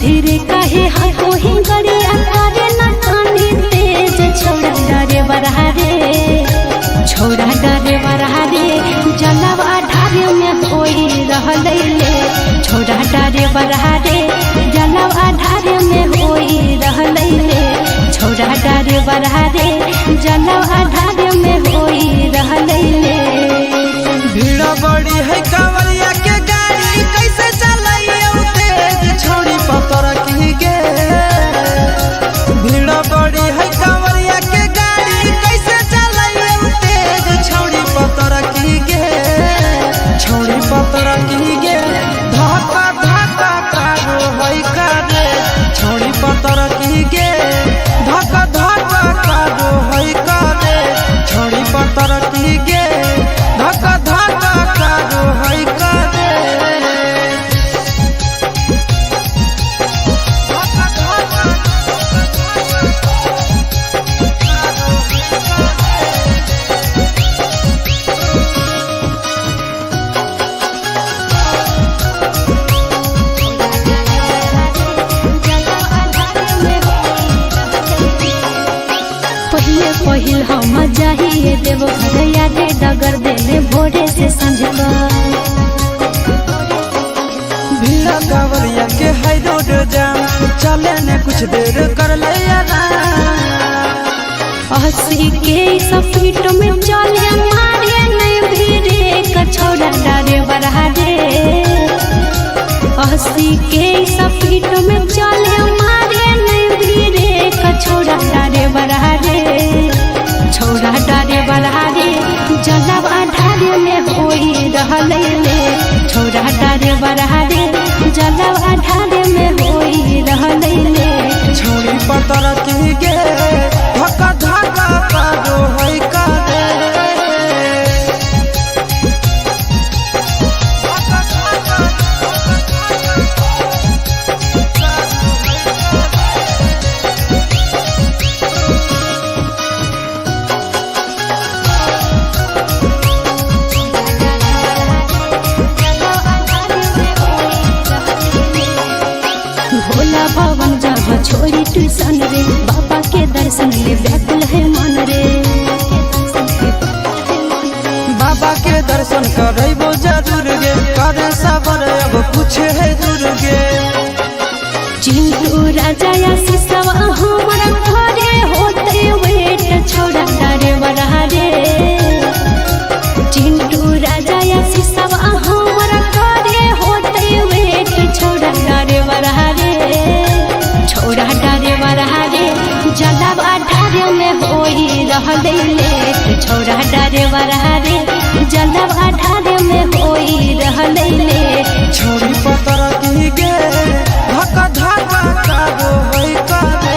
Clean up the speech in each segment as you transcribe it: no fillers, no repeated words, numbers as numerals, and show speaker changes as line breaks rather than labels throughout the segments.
धीरे काहे हाथों ही गरिया करे न कानी तेज छोड़ा डरे बरहारे छोड़ा डरे बरहारे जलवा ढारे में कोई रहले छोड़ा डरे बरहारे जलवा ढारे में कोई रहले छोड़ा डरे बरहारे जलवा ढारे में कोई रहले।
भीड़ बड़ी है कांवरिया के गाड़ी कैसे चलाइए तेज छोड़ी पतर की गे। भीड़ बड़ी है कांवरिया के गाड़ी कैसे चलाइए तेज छोड़ी पतर की गे छोड़ी पतर की गे। धक्का धक्का कारो है करे छोड़ी पतर की गे धक्का धक्का कारो है करे छोड़ी पतर की गे धक्का धक्का कारो है करे।
पहिल हम जाइए देव घर यादे डगर देने भोरे से संझ
भीड़ कांवरिया के है रोड जाम चले ने कुछ देर कर ले
अस्सी के स्पीड में चले मारे नहीं भीड़े कछोड़ा डरे बरहारे 80 के स्पीड में चले मारे नहीं भीड़े कछोड़ा डरे बरहारे छोड़ा डरे बरहारे जलवा ढारे में कोई रहले छोड़ा डरे बरहारे जलवा ढारे में कोई रहले
छोड़ी पतर की गे धक्का धक्का कारो है करे।
भोला भवन जहाँ छोड़ी ट्यूशन रे बाबा के दर्शन ले व्याकुल है मन रे
बाबा के दर्शन करबो जरूर गे करे सबर अब कुछ है दूर गे।
चिंटू राजा या सिसवा हमारा घरे होते वेट छोड़ा डरे बरहारे चिंटू राजा या सिसवा हमारा घरे होते वेट छोड़ा डरे बरहारे छोड़ा डरे बरहारे जलवा ढारे में होई रहले छोड़ा डरे बरहारे जलवा ढारे में होई रहले
छोड़ी पतर की गे धक्का धक्का कारो है करे।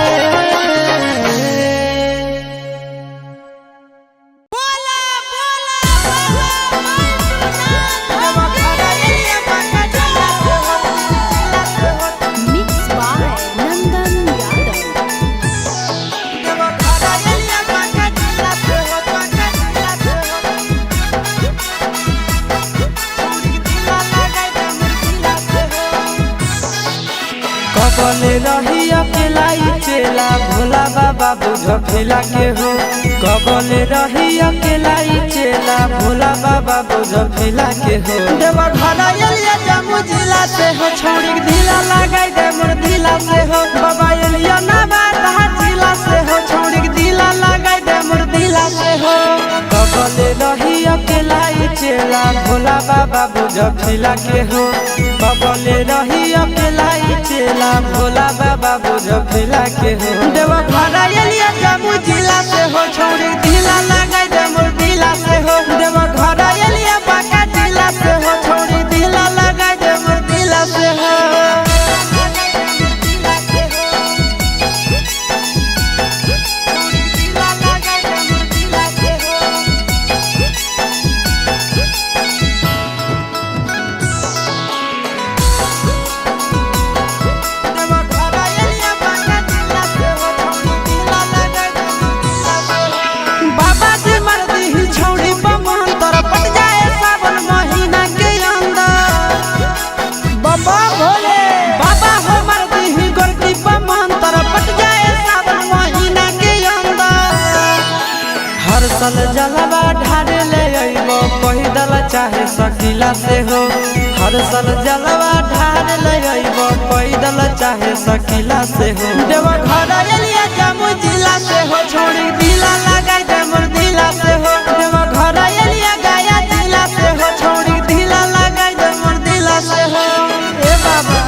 कबले रही अकेला चेला भोला बाबा बुझ फिला के हो कबले रही अकेला चेला भोला बाबा बुझ फिला के हो। देवा घरा एलिया जामु जिला से हो छोड़ी ढीला लगाई दे मोर ढीला से हो बाबा एलिया ना बात जिला से हो छोड़ी ढीला लगाई दे मोर ढीला से हो। कबले रही अकेला चेला भोला बाबा बुझ फिला के हो कबले रही अकेला चेला भोला बाबा बुझ फिला के हो। देवा घरा एलिया जामु जिला से हो छोड़ी ढीला लगाई दे मोर ढीला से हो देवा घरा एलिया बाका जिला से हो छोड़ी ढीला लगाई दे मोर ढीला से हो। सकीला से हो हर साल जलवा ढार लइब पैदल चाहे सकीला से हो देवा घर एलिया जामु जिला से हो छोड़ी दिला लगाई दे मोर दिला से हो देवा घर एलिया गाया जिला से हो छोड़ी दिला लगाई दे मोर दिला से हो ए बाबा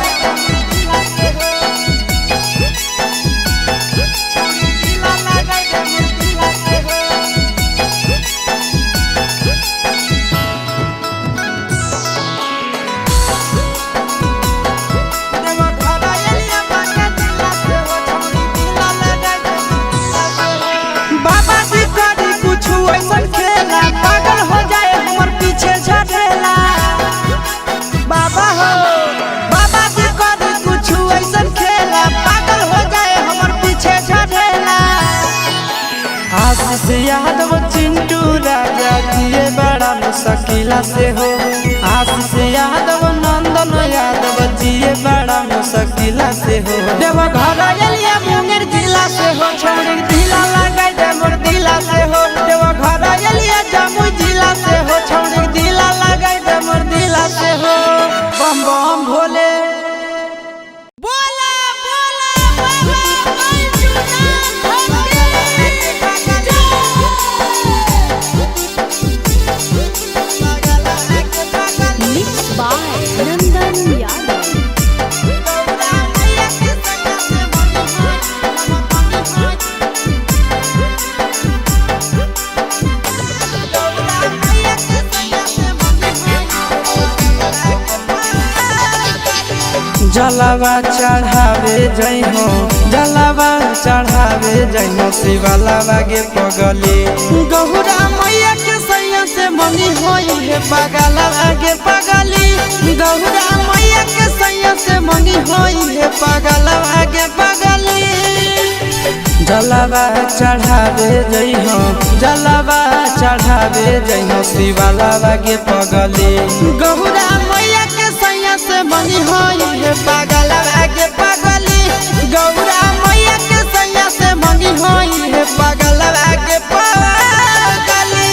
आशीष यादव चिंटू राजा जिए बड़ा मुश्किला से हो आशीष यादव नंदन यादव जिए बड़ा मुश्किला से हो देवा घर एलिया मुंगेर जिला से हो छोड़ी दिला लगाई दे मोर दिला से हो देवा घर एलिया जामु जिला से हो छोड़ी दिला लगाई दे मोर दिला से हो बम बम भोले जलावा चढ़ावे जई हो जलावा चढ़ावे जई हो शिवलावा गे पगली गहुरा मैया के सैया से मनी होई है पगला गे पगली गहुरा मैया के सैया से मनी होई है पगला गे पगली जलावा चढ़ावे जई हो जलावा चढ़ावे जई हो शिवलावा गे पगली गहुरा मैया के सैया से मनी होई है पगला गे पगली गौरा मैया के सैया से मनी होई है पगला गे पगली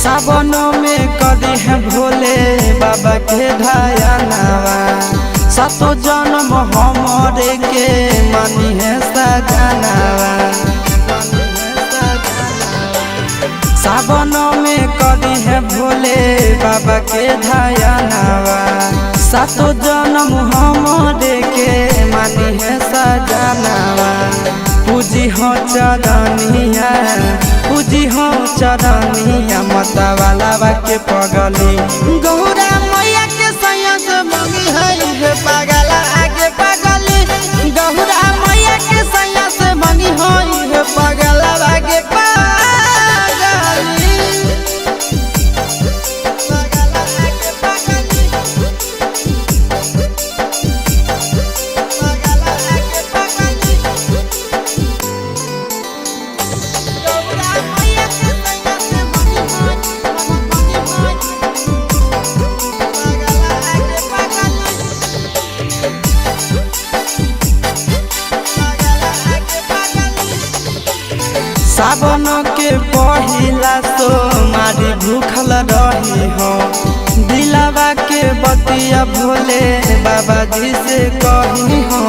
सावन में कदी है भोले बाबा के ढायानावा सातो जन्म हमरे के मानी है सजनावा सावन में कदी है भोले बाबा के ढायानावा सातो जन्म हमरे के मानी है सजनावा पूजी हो चरनिया पूजी हो चरनिया मता वाला के पगली गौरा मैया के सैया से मंगी है पगला आगे पगली गौरा मैया के सैया से मंगी है पगला आगे पगली सावन के पहिला सोमारी भूखल रही हो दिलावा के बतिया भोले बाबा जी से कही हो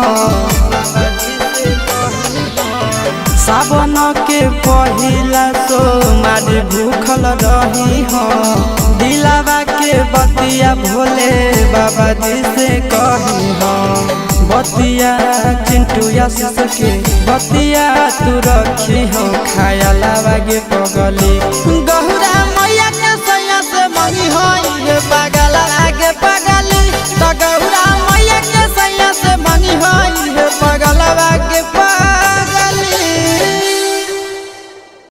सावन के पहिला सोमारी भूखल रही हो दिलावा के बतिया भोले बाबा जी से कही हो बतिया चिंटू आशीष के बतिया तू रखी हो खाया लावा गे पगली गहुरा